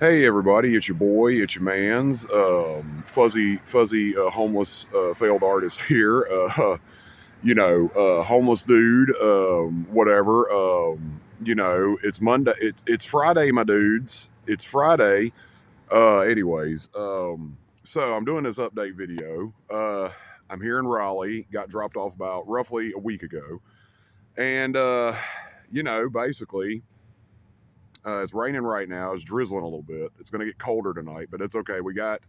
Hey everybody, it's your boy, it's your man's fuzzy homeless failed artist here. Homeless dude, whatever. It's Monday. It's Friday, my dudes. It's Friday. So I'm doing this update video. I'm here in Raleigh. Got dropped off about roughly a week ago, and basically it's raining right now. It's drizzling a little bit. It's going to get colder tonight, but it's okay. We got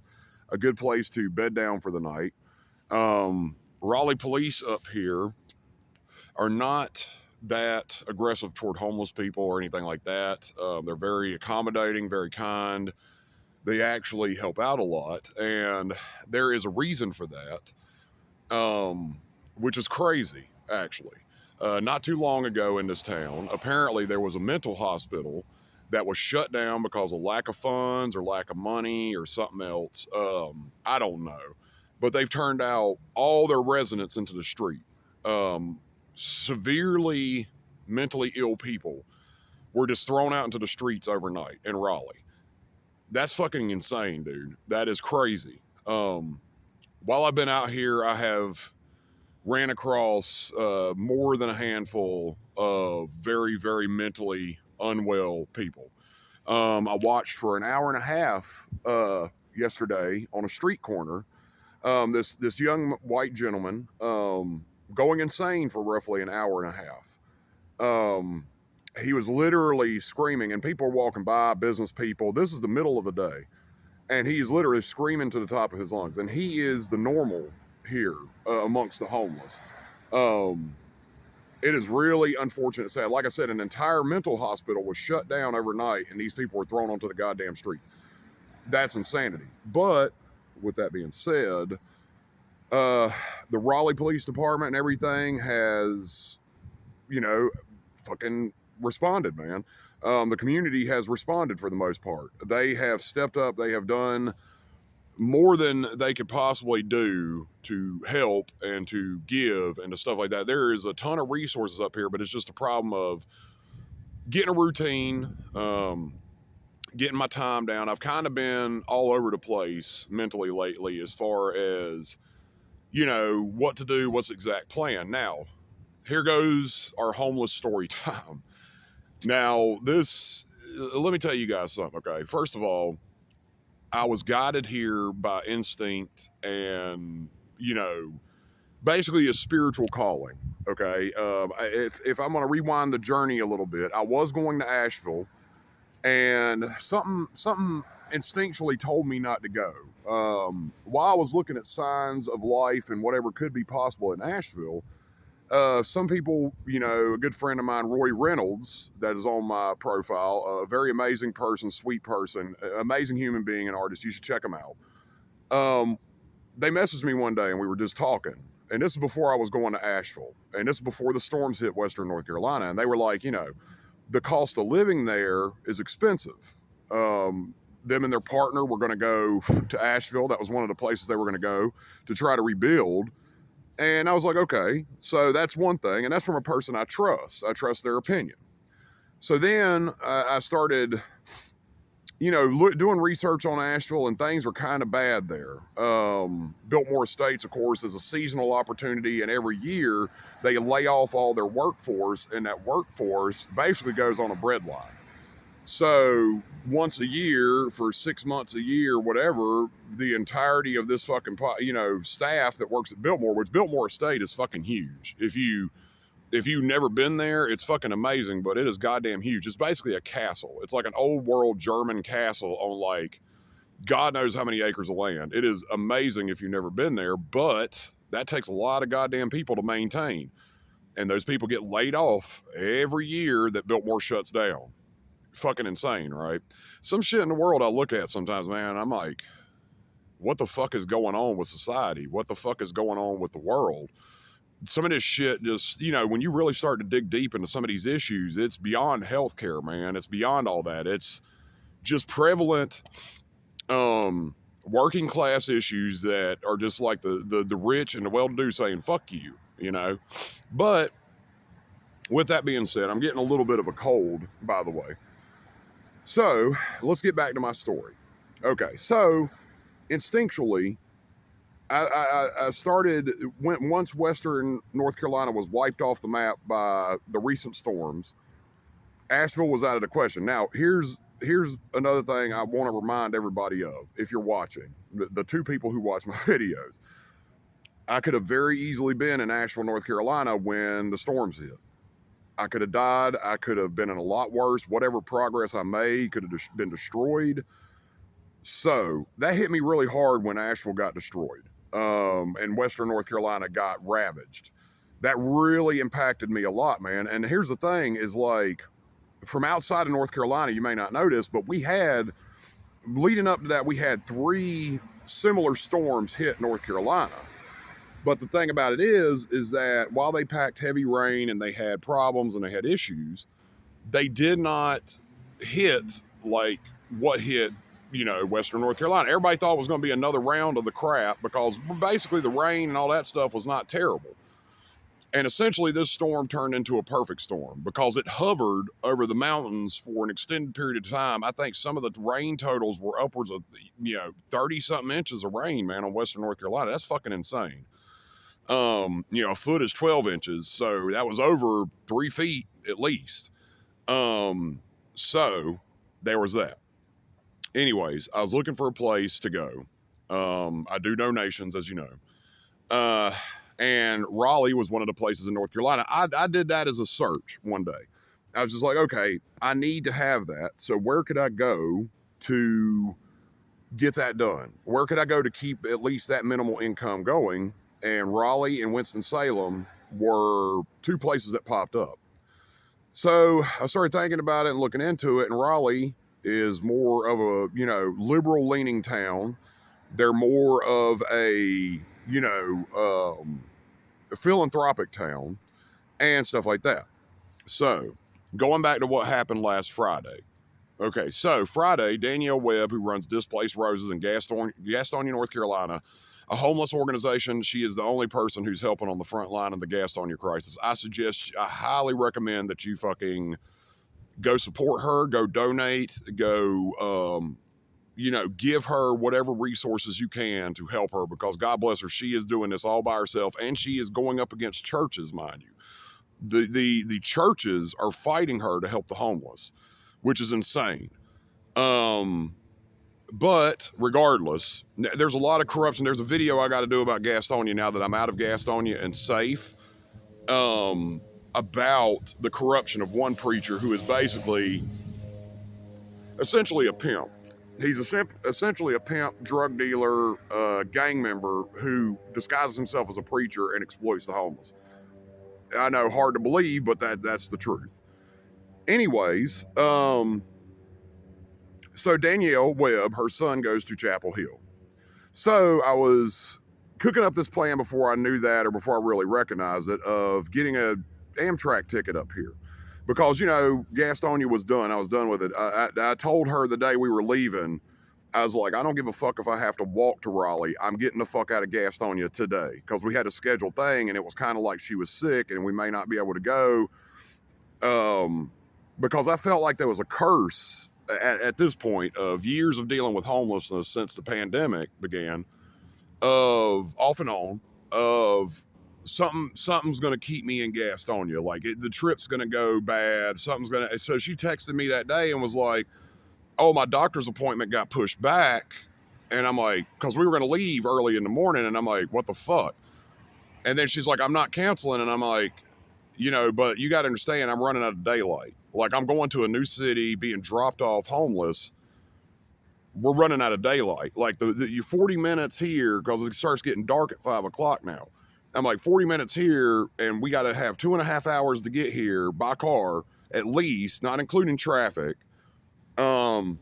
a good place to bed down for the night. Raleigh police up here are not that aggressive toward homeless people or anything like that. They're very accommodating, very kind. They actually help out a lot, and there is a reason for that, which is crazy, actually. Not too long ago in this town, apparently there was a mental hospital that was shut down because of lack of funds or lack of money or something else. I don't know. But they've turned out all their residents into the street. Um, Severely mentally ill people were just thrown out into the streets overnight in Raleigh. That's fucking insane, dude. That is crazy. While I've been out here, I have ran across more than a handful of very, very mentally unwell people. I watched for an hour and a half yesterday on a street corner. This young white gentleman going insane for roughly an hour and a half. He was literally screaming, and people are walking by, business people. This is the middle of the day, and he's literally screaming to the top of his lungs. And he is the normal here amongst the homeless. Um, it is really unfortunate, sad. Like I said, an entire mental hospital was shut down overnight, and these people were thrown onto the goddamn streets. That's insanity. But with that being said, uh, the Raleigh Police Department and everything has, you know, fucking responded, man. The community has responded for the most part. They have stepped up. They have done more than they could possibly do to help and to give and to stuff like that. There is a ton of resources up here, but it's just a problem of getting a routine, getting my time down. I've kind of been all over the place mentally lately as far as, what to do, what's the exact plan. Now, here goes our homeless story time. Now, let me tell you guys something, okay? First of all, I was guided here by instinct and, basically a spiritual calling. Okay. If I'm going to rewind the journey a little bit, I was going to Asheville, and something instinctually told me not to go. While I was looking at signs of life and whatever could be possible in Asheville, some people, a good friend of mine, Roy Reynolds, that is on my profile, a very amazing person, sweet person, amazing human being and artist. You should check him out. Um, they messaged me one day and we were just talking. And this is before I was going to Asheville. And this is before the storms hit Western North Carolina. And they were like, the cost of living there is expensive. Them and their partner were going to go to Asheville. That was one of the places they were going to go to try to rebuild. And I was like, okay, so that's one thing. And that's from a person I trust. I trust their opinion. So then I started, doing research on Asheville, and things were kind of bad there. Biltmore Estates, of course, is a seasonal opportunity, and every year they lay off all their workforce, and that workforce basically goes on a breadline. So once a year for 6 months a year, whatever, the entirety of this fucking staff that works at Biltmore, which Biltmore Estate is fucking huge. If you've never been there, it's fucking amazing, but it is goddamn huge. It's basically a castle. It's like an old world German castle on like God knows how many acres of land. It is amazing if you've never been there, but that takes a lot of goddamn people to maintain. And those people get laid off every year that Biltmore shuts down. Fucking insane, right? Some shit in the world I look at sometimes, man, I'm like, what the fuck is going on with society? What the fuck is going on with the world? Some of this shit just, when you really start to dig deep into some of these issues, it's beyond healthcare, man. It's beyond all that. It's just prevalent working class issues that are just like the rich and the well-to-do saying, fuck you, But with that being said, I'm getting a little bit of a cold, by the way. So let's get back to my story. Okay, so instinctually, I started once Western North Carolina was wiped off the map by the recent storms. Asheville was out of the question. Now, here's another thing I want to remind everybody of. If you're watching, the two people who watch my videos, I could have very easily been in Asheville, North Carolina when the storms hit. I could have died. I could have been in a lot worse. Whatever progress I made could have been destroyed. So that hit me really hard when Asheville got destroyed, and Western North Carolina got ravaged. That really impacted me a lot, man. And here's the thing is, like, from outside of North Carolina, you may not notice, but we had, leading up to that, we had 3 similar storms hit North Carolina. But the thing about it is that while they packed heavy rain and they had problems and they had issues, they did not hit like what hit, Western North Carolina. Everybody thought it was going to be another round of the crap because basically the rain and all that stuff was not terrible. And essentially this storm turned into a perfect storm because it hovered over the mountains for an extended period of time. I think some of the rain totals were upwards of, 30 something inches of rain, man, on Western North Carolina. That's fucking insane. A foot is 12 inches. So that was over 3 feet at least. So there was that. Anyways, I was looking for a place to go. I do donations, as you know. And Raleigh was one of the places in North Carolina. I did that as a search one day. I was just like, okay, I need to have that. So where could I go to get that done? Where could I go to keep at least that minimal income going? And Raleigh and Winston-Salem were 2 places that popped up. So I started thinking about it and looking into it, and Raleigh is more of a, liberal leaning town. They're more of a, philanthropic town and stuff like that. So going back to what happened last Friday. Okay, so Friday, Danielle Webb, who runs Displaced Roses in Gastonia, North Carolina, a homeless organization. She is the only person who's helping on the front line of the Gastonia crisis. I highly recommend that you fucking go support her, go donate, go, give her whatever resources you can to help her, because God bless her, she is doing this all by herself, and she is going up against churches, mind you. The churches are fighting her to help the homeless, which is insane. But regardless, there's a lot of corruption. There's a video I got to do about Gastonia now that I'm out of Gastonia and safe, about the corruption of one preacher who is essentially a pimp. He's essentially a pimp, drug dealer, gang member who disguises himself as a preacher and exploits the homeless. I know, hard to believe, but that's the truth. Anyways, so Danielle Webb, her son goes to Chapel Hill. So I was cooking up this plan before I knew that, or before I really recognized it, of getting a Amtrak ticket up here. Because, Gastonia was done. I was done with it. I told her the day we were leaving, I was like, I don't give a fuck if I have to walk to Raleigh. I'm getting the fuck out of Gastonia today. Because we had a scheduled thing, and it was kind of like she was sick, and we may not be able to go. Because I felt like there was a curse at this point of years of dealing with homelessness since the pandemic began, of off and on, of something's going to keep me in Gastonia. Like the trip's going to go bad. So she texted me that day and was like, oh, my doctor's appointment got pushed back. And I'm like, because we were going to leave early in the morning. And I'm like, what the fuck? And then she's like, I'm not canceling. And I'm like, but you got to understand, I'm running out of daylight. Like, I'm going to a new city, being dropped off homeless. We're running out of daylight. Like the 40 minutes here, because it starts getting dark at 5 o'clock now. I'm like, 40 minutes here, and we got to have 2.5 hours to get here by car, at least, not including traffic. Yeah.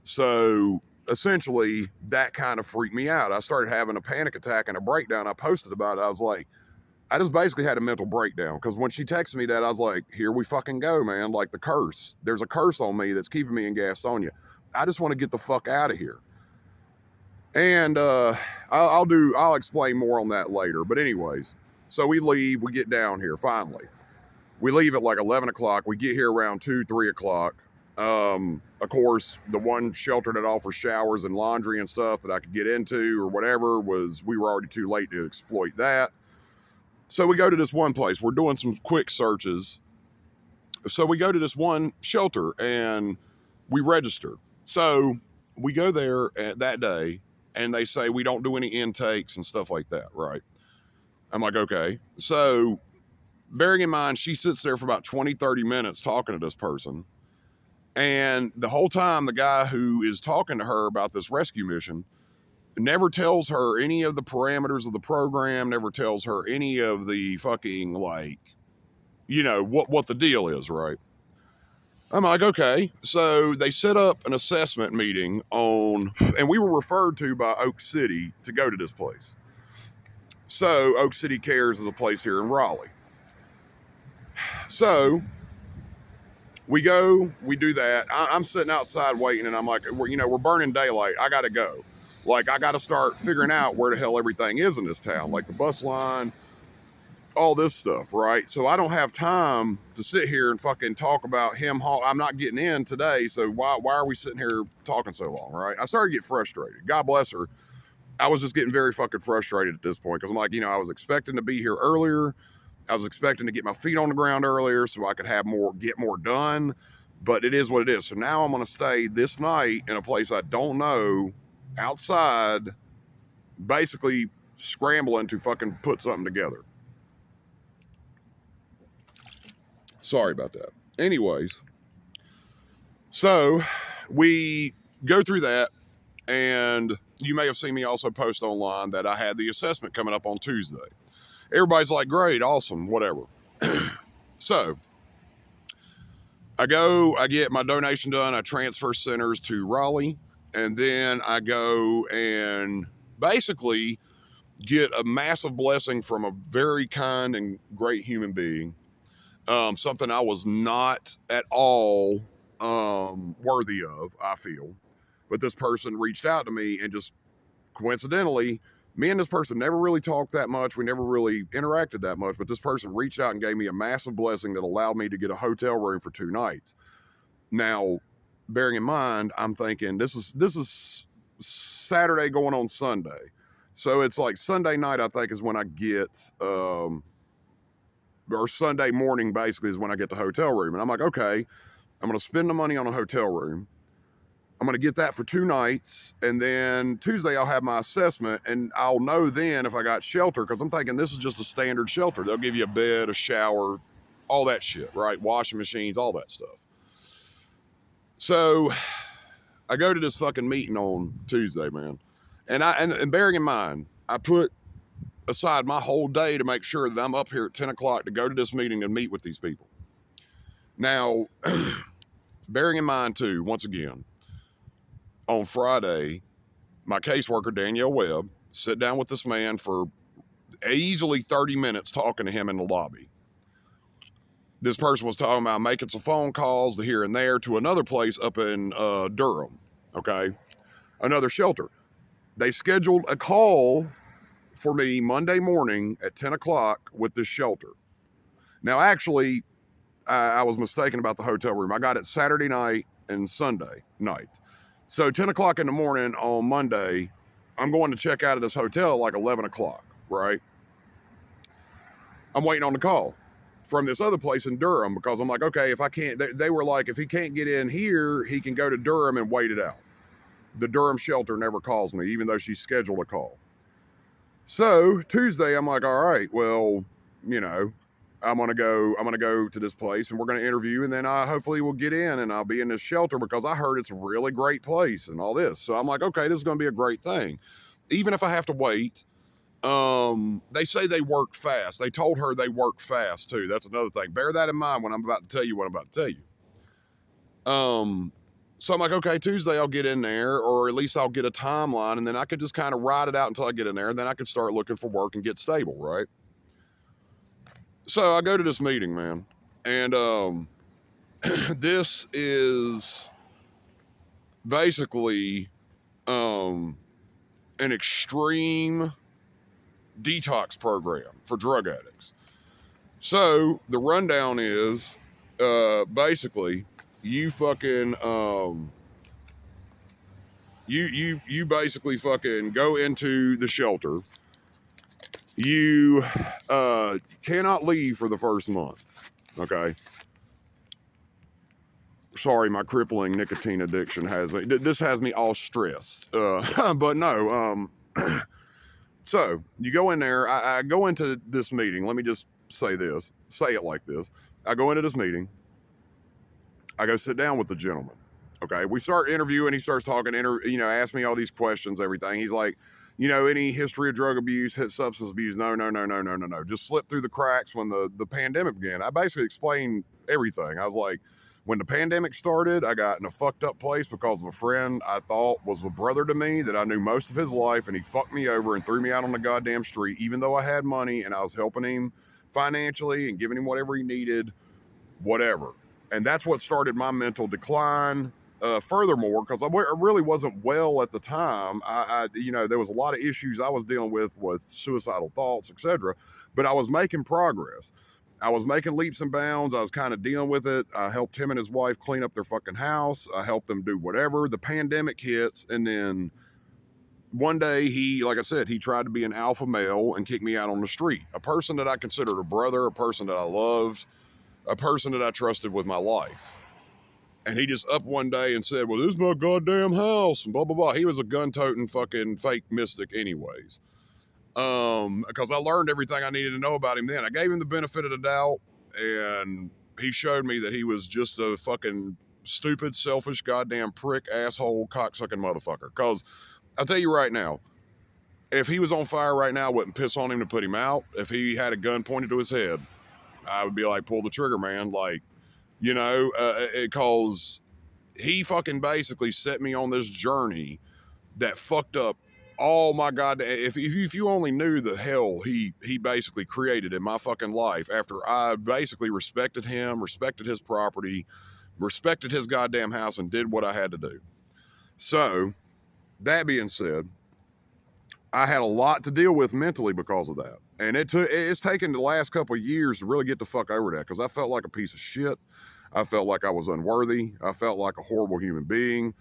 So essentially, that kind of freaked me out. I started having a panic attack and a breakdown. I posted about it. I was like, I just basically had a mental breakdown, because when she texted me that, I was like, here we fucking go, man. Like, the curse. There's a curse on me that's keeping me in Gastonia. I just want to get the fuck out of here. And I'll explain more on that later. But anyways, so we leave, we get down here finally. We leave at like 11 o'clock. We get here around 2, 3 o'clock. Of course, the one shelter that offers showers and laundry and stuff that I could get into or whatever we were already too late to exploit that. So we go to this one place. We're doing some quick searches. So we go to this one shelter and we register. So we go there that day and they say we don't do any intakes and stuff like that, right? I'm like, okay. So bearing in mind, she sits there for about 20, 30 minutes talking to this person. And the whole time, the guy who is talking to her about this rescue mission never tells her any of the parameters of the program, never tells her any of the fucking, like, you know, what the deal is, right? I'm like, okay. So they set up an assessment meeting and we were referred to by Oak City to go to this place. So Oak City Cares is a place here in Raleigh. So we go, we do that. I'm sitting outside waiting, and I'm like, we're burning daylight. I got to go. Like, I got to start figuring out where the hell everything is in this town, like the bus line, all this stuff, right? So I don't have time to sit here and fucking talk about him. I'm not getting in today, so why are we sitting here talking so long, right? I started to get frustrated. God bless her. I was just getting very fucking frustrated at this point because I'm like, I was expecting to be here earlier. I was expecting to get my feet on the ground earlier so I could get more done, but it is what it is. So now I'm going to stay this night in a place I don't know, outside, basically scrambling to fucking put something together. Sorry about that. Anyways, so we go through that, and you may have seen me also post online that I had the assessment coming up on Tuesday. Everybody's like, great, awesome, whatever. So I go, I get my donation done, I transfer centers to Raleigh, and then I go and basically get a massive blessing from a very kind and great human being. Something I was not at all worthy of, I feel. But this person reached out to me, and just coincidentally, me and this person never really talked that much. We never really interacted that much, but this person reached out and gave me a massive blessing that allowed me to get a hotel room for 2 nights. Now, bearing in mind, I'm thinking this is Saturday going on Sunday. So it's like Sunday night, I think, is when I get, or Sunday morning basically is when I get the hotel room. And I'm like, okay, I'm going to spend the money on a hotel room. I'm going to get that for 2 nights, and then Tuesday I'll have my assessment, and I'll know then if I got shelter, because I'm thinking this is just a standard shelter. They'll give you a bed, a shower, all that shit, right? Washing machines, all that stuff. So I go to this fucking meeting on Tuesday, man. And bearing in mind, I put aside my whole day to make sure that I'm up here at 10 o'clock to go to this meeting and meet with these people. Now, bearing in mind too, once again, on Friday, my caseworker, Danielle Webb, sit down with this man for easily 30 minutes talking to him in the lobby. This person was talking about making some phone calls to here and there to another place up in Durham, okay? Another shelter. They scheduled a call for me Monday morning at 10 o'clock with this shelter. Now, actually, I was mistaken about the hotel room. I got it Saturday night and Sunday night. So 10 o'clock in the morning on Monday, I'm going to check out of this hotel at like 11 o'clock, right? I'm waiting on the call from this other place in Durham because I'm like, okay, if I can't, they were like, if he can't get in here, he can go to Durham and wait it out. The Durham shelter never calls me, even though she scheduled a call. So Tuesday, I'm like, all right, well, I'm gonna go to this place and we're gonna interview, and then I hopefully will get in and I'll be in this shelter because I heard it's a really great place and all this. So I'm like, okay, this is gonna be a great thing, even if I have to wait. They say they work fast. They told her they work fast too. That's another thing. Bear that in mind when I'm about to tell you what I'm about to tell you. So I'm like, okay, Tuesday I'll get in there, or at least I'll get a timeline, and then I could just kind of ride it out until I get in there, and then I could start looking for work and get stable, right? So I go to this meeting, man, and this is basically an extreme detox program for drug addicts. So the rundown is basically you fucking you basically fucking go into the shelter. You cannot leave for the first month. Okay. Sorry, my crippling nicotine addiction has me. This has me all stressed. But no. So you go in there. I go into this meeting. Let me just say this. Say it like this. I go into this meeting. I go sit down with the gentleman. Okay, we start interviewing. He starts talking. Ask me all these questions. Everything. He's like, any history of drug abuse, substance abuse? No. Just slipped through the cracks when the pandemic began. I basically explained everything. I was like, when the pandemic started, I got in a fucked up place because of a friend I thought was a brother to me that I knew most of his life, and he fucked me over and threw me out on the goddamn street, even though I had money and I was helping him financially and giving him whatever he needed, whatever. And that's what started my mental decline. Furthermore, because I really wasn't well at the time, there was a lot of issues I was dealing with suicidal thoughts, etc. But I was making progress. I was making leaps and bounds. I was kind of dealing with it. I helped him and his wife clean up their fucking house. I helped them do whatever. The pandemic hits, and then one day like I said, he tried to be an alpha male and kick me out on the street. A person that I considered a brother, a person that I loved, a person that I trusted with my life. And he just up one day and said, well, this is my goddamn house, and blah, blah, blah. He was a gun-toting fucking fake mystic anyways. Because I learned everything I needed to know about him then. I gave him the benefit of the doubt, and he showed me that he was just a fucking stupid, selfish, goddamn prick, asshole, cocksucking motherfucker. Because I'll tell you right now, if he was on fire right now, I wouldn't piss on him to put him out. If he had a gun pointed to his head, I would be like, pull the trigger, man. Like, because he fucking basically set me on this journey that fucked up all my goddamn. If you only knew the hell he basically created in my fucking life after I basically respected him, respected his property, respected his goddamn house, and did what I had to do. So, that being said, I had a lot to deal with mentally because of that. And it's taken the last couple of years to really get the fuck over that, because I felt like a piece of shit. I felt like I was unworthy. I felt like a horrible human being.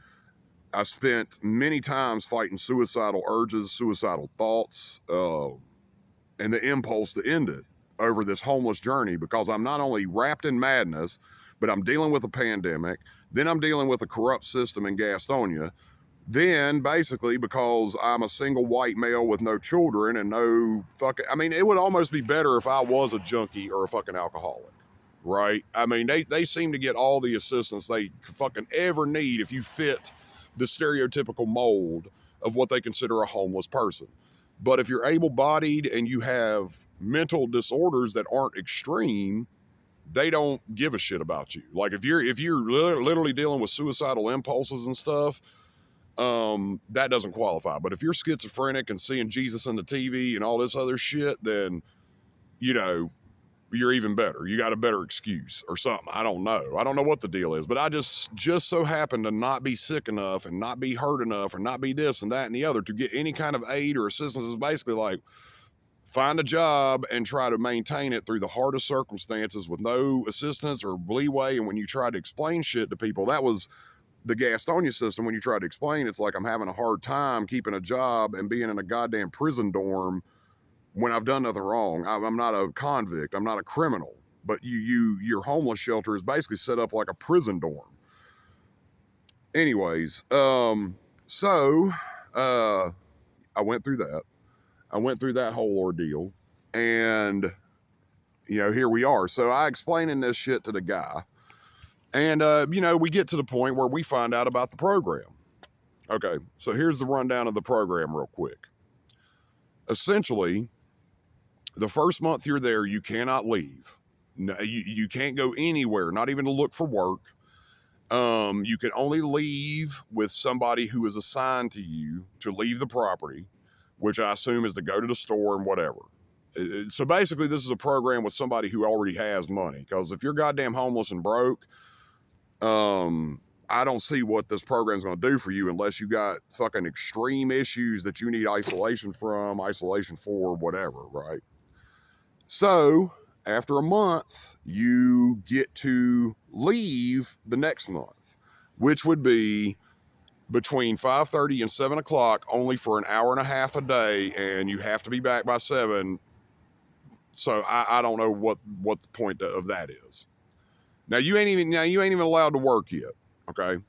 I spent many times fighting suicidal urges, suicidal thoughts, and the impulse to end it over this homeless journey, because I'm not only wrapped in madness, but I'm dealing with a pandemic. Then I'm dealing with a corrupt system in Gastonia. Then, basically, because I'm a single white male with no children and no fucking... I mean, it would almost be better if I was a junkie or a fucking alcoholic, right? I mean, they seem to get all the assistance they fucking ever need if you fit the stereotypical mold of what they consider a homeless person. But if you're able-bodied and you have mental disorders that aren't extreme, they don't give a shit about you. Like, if you're literally dealing with suicidal impulses and stuff, that doesn't qualify. But if you're schizophrenic and seeing Jesus on the TV and all this other shit, then, you're even better. You got a better excuse or something. I don't know. I don't know what the deal is, but I just so happen to not be sick enough and not be hurt enough or not be this and that and the other to get any kind of aid or assistance. Is basically like, find a job and try to maintain it through the hardest circumstances with no assistance or leeway. And when you try to explain shit to people, that was the Gastonia system. When you try to explain, it's like I'm having a hard time keeping a job and being in a goddamn prison dorm when I've done nothing wrong. I'm not a convict. I'm not a criminal. But your homeless shelter is basically set up like a prison dorm. Anyways, so I went through that. I went through that whole ordeal, and here we are. So I explaining this shit to the guy, and we get to the point where we find out about the program. Okay, so here's the rundown of the program real quick. Essentially, the first month you're there, you cannot leave. No, you can't go anywhere, not even to look for work. You can only leave with somebody who is assigned to you to leave the property, which I assume is to go to the store and whatever. So basically, this is a program with somebody who already has money. Because if you're goddamn homeless and broke, I don't see what this program's going to do for you unless you got fucking extreme issues that you need isolation from, isolation for, whatever, right? So after a month, you get to leave the next month, which would be between 5:30 and 7 o'clock, only for an hour and a half a day, and you have to be back by 7. So I don't know what the point of that is. Now you ain't even allowed to work yet. Okay.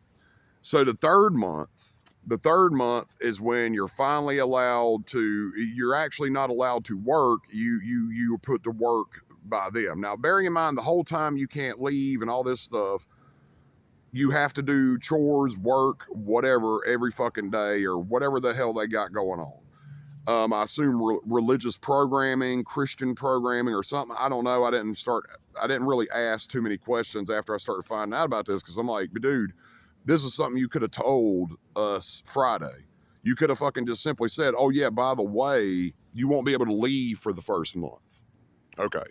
So the third month is when you're finally allowed to, you're actually not allowed to work. You put to work by them. Now, bearing in mind the whole time you can't leave and all this stuff, you have to do chores, work, whatever, every fucking day or whatever the hell they got going on. I assume religious programming, Christian programming or something. I don't know. I didn't really ask too many questions after I started finding out about this, because I'm like, dude, this is something you could have told us Friday. You could have fucking just simply said, oh yeah, by the way, you won't be able to leave for the first month. Okay.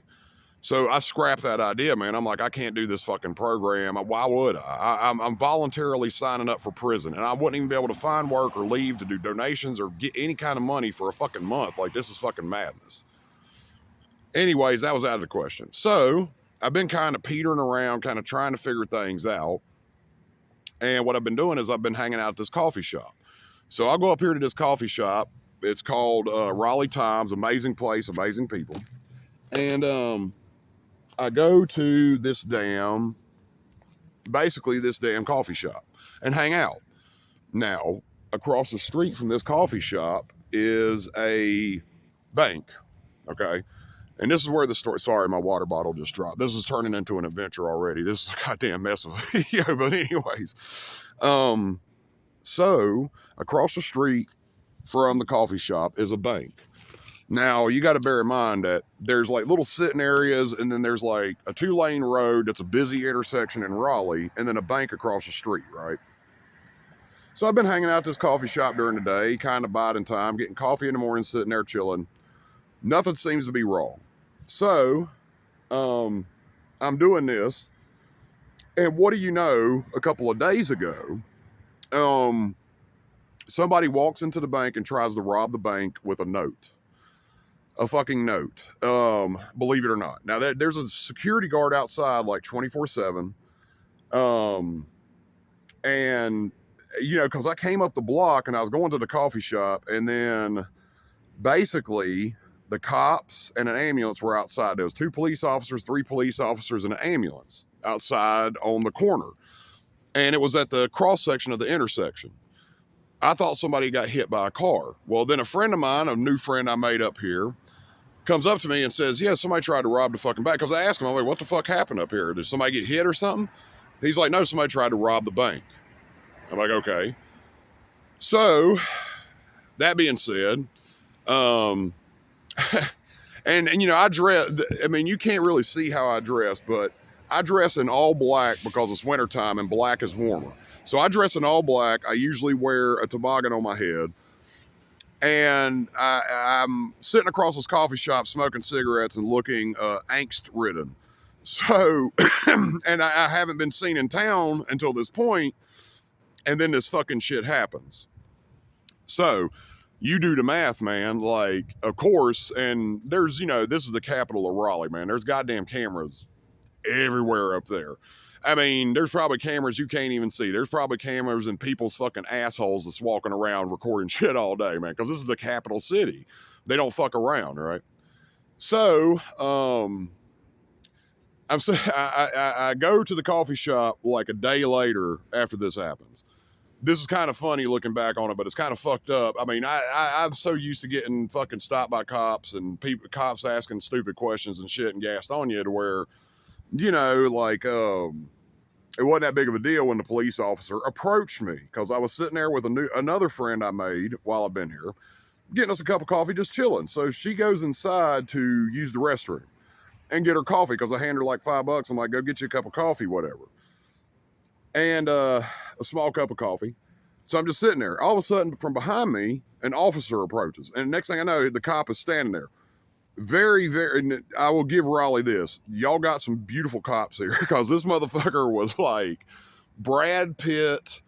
So I scrapped that idea, man. I'm like, I can't do this fucking program. Why would I? I'm voluntarily signing up for prison, and I wouldn't even be able to find work or leave to do donations or get any kind of money for a fucking month. Like, this is fucking madness. Anyways, that was out of the question. So I've been kind of petering around, kind of trying to figure things out. And what I've been doing is I've been hanging out at this coffee shop. So I'll go up here to this coffee shop. It's called Raleigh Times. Amazing place, amazing people. And I go to this damn coffee shop and hang out. Now, across the street from this coffee shop is a bank, okay? And this is where the story, sorry, my water bottle just dropped. This is turning into an adventure already. This is a goddamn mess of a video, but anyways. So, across the street from the coffee shop is a bank. Now, you got to bear in mind that there's like little sitting areas, and then there's like a 2-lane road that's a busy intersection in Raleigh, and then a bank across the street, right? So I've been hanging out at this coffee shop during the day, kind of biding time, getting coffee in the morning, sitting there chilling. Nothing seems to be wrong. So I'm doing this, and what do you know, a couple of days ago, somebody walks into the bank and tries to rob the bank with a note. A fucking note, believe it or not. Now, there's a security guard outside like 24/7. And, you know, because I came up the block and I was going to the coffee shop, and then basically the cops and an ambulance were outside. There was 2 police officers, 3 police officers, and an ambulance outside on the corner. And it was at the cross section of the intersection. I thought somebody got hit by a car. Well, then a friend of mine, a new friend I made up here, comes up to me and says, yeah, somebody tried to rob the fucking bank. Because I asked him, I'm like, what the fuck happened up here? Did somebody get hit or something? He's like, no, somebody tried to rob the bank. I'm like, okay. So, that being said, and you know, I mean, you can't really see how I dress, but I dress in all black because it's wintertime and black is warmer. So I dress in all black. I usually wear a toboggan on my head. And I'm sitting across this coffee shop smoking cigarettes and looking angst-ridden. So, and I haven't been seen in town until this point, and then this fucking shit happens. So, you do the math, man. Like, of course, and there's, you know, this is the capital of Raleigh, man. There's goddamn cameras everywhere up there. I mean, there's probably cameras you can't even see. There's probably cameras in people's fucking assholes that's walking around recording shit all day, man, because this is the capital city. They don't fuck around, right? So, I go to the coffee shop like a day later after this happens. This is kind of funny looking back on it, but it's kind of fucked up. I mean, I'm so used to getting fucking stopped by cops and cops asking stupid questions and shit and gassed on you to where, you know, like, it wasn't that big of a deal when the police officer approached me, because I was sitting there with another friend I made while I've been here, getting us a cup of coffee, just chilling. So she goes inside to use the restroom and get her coffee, because I hand her like $5. I'm like, go get you a cup of coffee, whatever. And a small cup of coffee. So I'm just sitting there. All of a sudden, from behind me, an officer approaches. And next thing I know, the cop is standing there. Very, very, I will give Raleigh this. Y'all got some beautiful cops here, because this motherfucker was like Brad Pitt,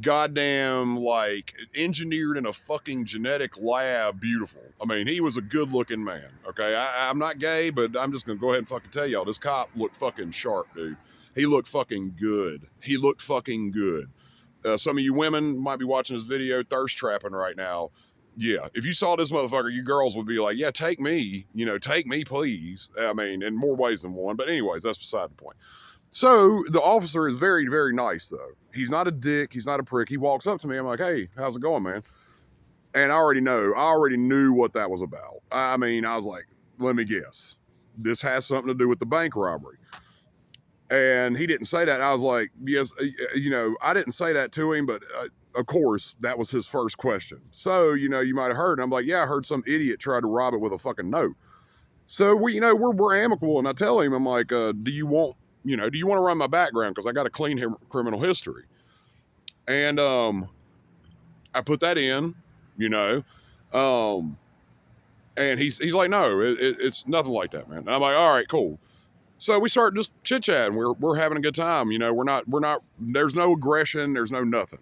goddamn, like, engineered in a fucking genetic lab, beautiful. I mean, he was a good looking man, okay? I'm not gay, but I'm just gonna go ahead and fucking tell y'all, this cop looked fucking sharp, dude. He looked fucking good. He looked fucking good. Some of you women might be watching this video thirst trapping right now. Yeah, if you saw this motherfucker, you girls would be like, yeah, take me, take me, please. I mean, in more ways than one. But anyways, that's beside the point. So the officer is very, very nice, though. He's not a dick. He's not a prick. He walks up to me. I'm like, hey, how's it going, man? And I already knew what that was about. I mean, I was like, let me guess. This has something to do with the bank robbery. And he didn't say that. I was like, yes, I didn't say that to him, but of course, that was his first question. So, you might have heard. And I'm like, yeah, I heard some idiot try to rob it with a fucking note. So we're amicable. And I tell him, I'm like, do you want to run my background? Because I got a clean criminal history. And I put that in, and he's like, no, it's nothing like that, man. And I'm like, all right, cool. So we start just chit chatting. We're having a good time. We're not. There's no aggression. There's no nothing.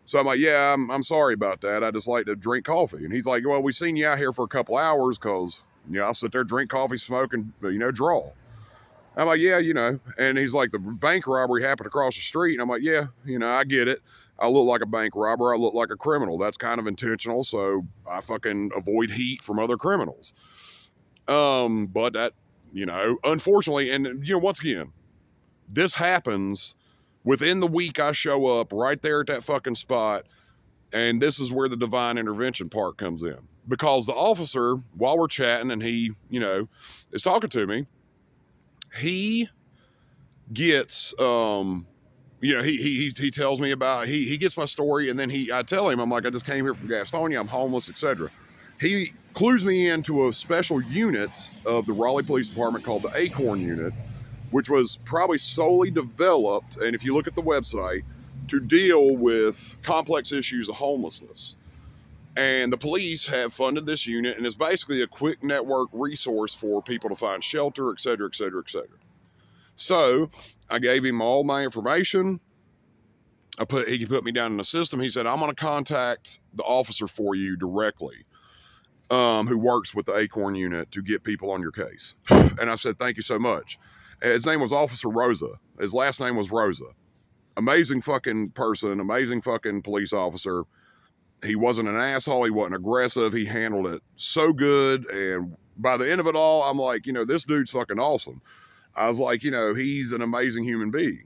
So I'm like, yeah, I'm sorry about that. I just like to drink coffee. And he's like, well, we seen you out here for a couple hours because I'll sit there, drink coffee, smoke, and draw. I'm like, yeah, And he's like, the bank robbery happened across the street. And I'm like, yeah, I get it. I look like a bank robber. I look like a criminal. That's kind of intentional. So I fucking avoid heat from other criminals. But that. Unfortunately, and once again, this happens within the week. I show up right there at that fucking spot, and this is where the divine intervention part comes in. Because the officer, while we're chatting and he, is talking to me, he gets, he tells me about, he gets my story, and then I tell him, I'm like, I just came here from Gastonia, I'm homeless, etc. He clues me into a special unit of the Raleigh Police Department called the Acorn Unit, which was probably solely developed, and if you look at the website, to deal with complex issues of homelessness. And the police have funded this unit, and it's basically a quick network resource for people to find shelter, et cetera, et cetera, et cetera. So I gave him all my information. He put me down in the system. He said, I'm going to contact the officer for you directly. Who works with the Acorn Unit to get people on your case. And I said, thank you so much. His name was Officer Rosa. His last name was Rosa. Amazing fucking person, amazing fucking police officer. He wasn't an asshole. He wasn't aggressive. He handled it so good. And by the end of it all, I'm like, this dude's fucking awesome. I was like, he's an amazing human being.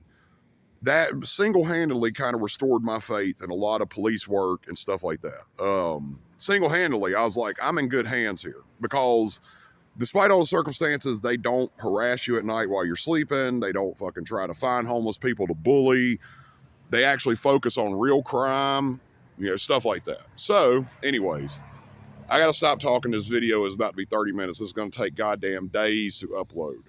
That single-handedly kind of restored my faith in a lot of police work and stuff like that. Single-handedly, I was like, I'm in good hands here, because despite all the circumstances, they don't harass you at night while you're sleeping. They don't fucking try to find homeless people to bully. They actually focus on real crime, stuff like that. So anyways, I got to stop talking. This video is about to be 30 minutes. This is going to take goddamn days to upload.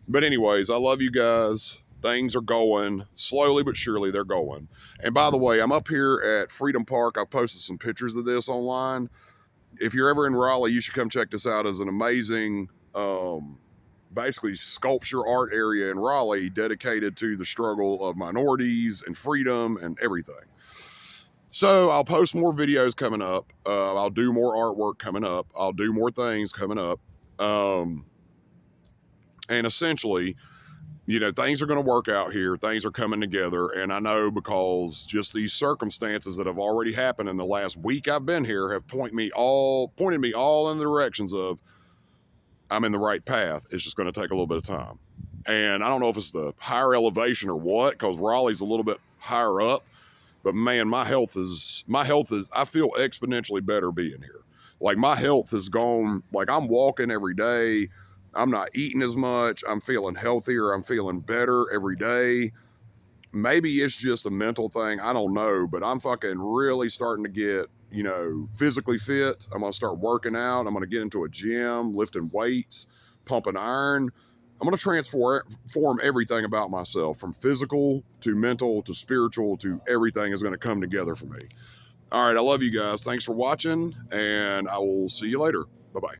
But anyways, I love you guys. Things are going slowly but surely. They're going. And by the way, I'm up here at Freedom Park. I've posted some pictures of this online. If you're ever in Raleigh, you should come check this out. As an amazing, basically sculpture art area in Raleigh dedicated to the struggle of minorities and freedom and everything. So I'll post more videos coming up. I'll do more artwork coming up. I'll do more things coming up. And essentially, things are going to work out here. Things are coming together. And I know, because just these circumstances that have already happened in the last week I've been here have pointed me all in the directions of I'm in the right path. It's just going to take a little bit of time. And I don't know if it's the higher elevation or what, because Raleigh's a little bit higher up. But man, my health is, I feel exponentially better being here. Like, my health has gone, like, I'm walking every day. I'm not eating as much. I'm feeling healthier. I'm feeling better every day. Maybe it's just a mental thing. I don't know, but I'm fucking really starting to get, physically fit. I'm going to start working out. I'm going to get into a gym, lifting weights, pumping iron. I'm going to transform everything about myself, from physical to mental to spiritual to everything is going to come together for me. All right. I love you guys. Thanks for watching, and I will see you later. Bye-bye.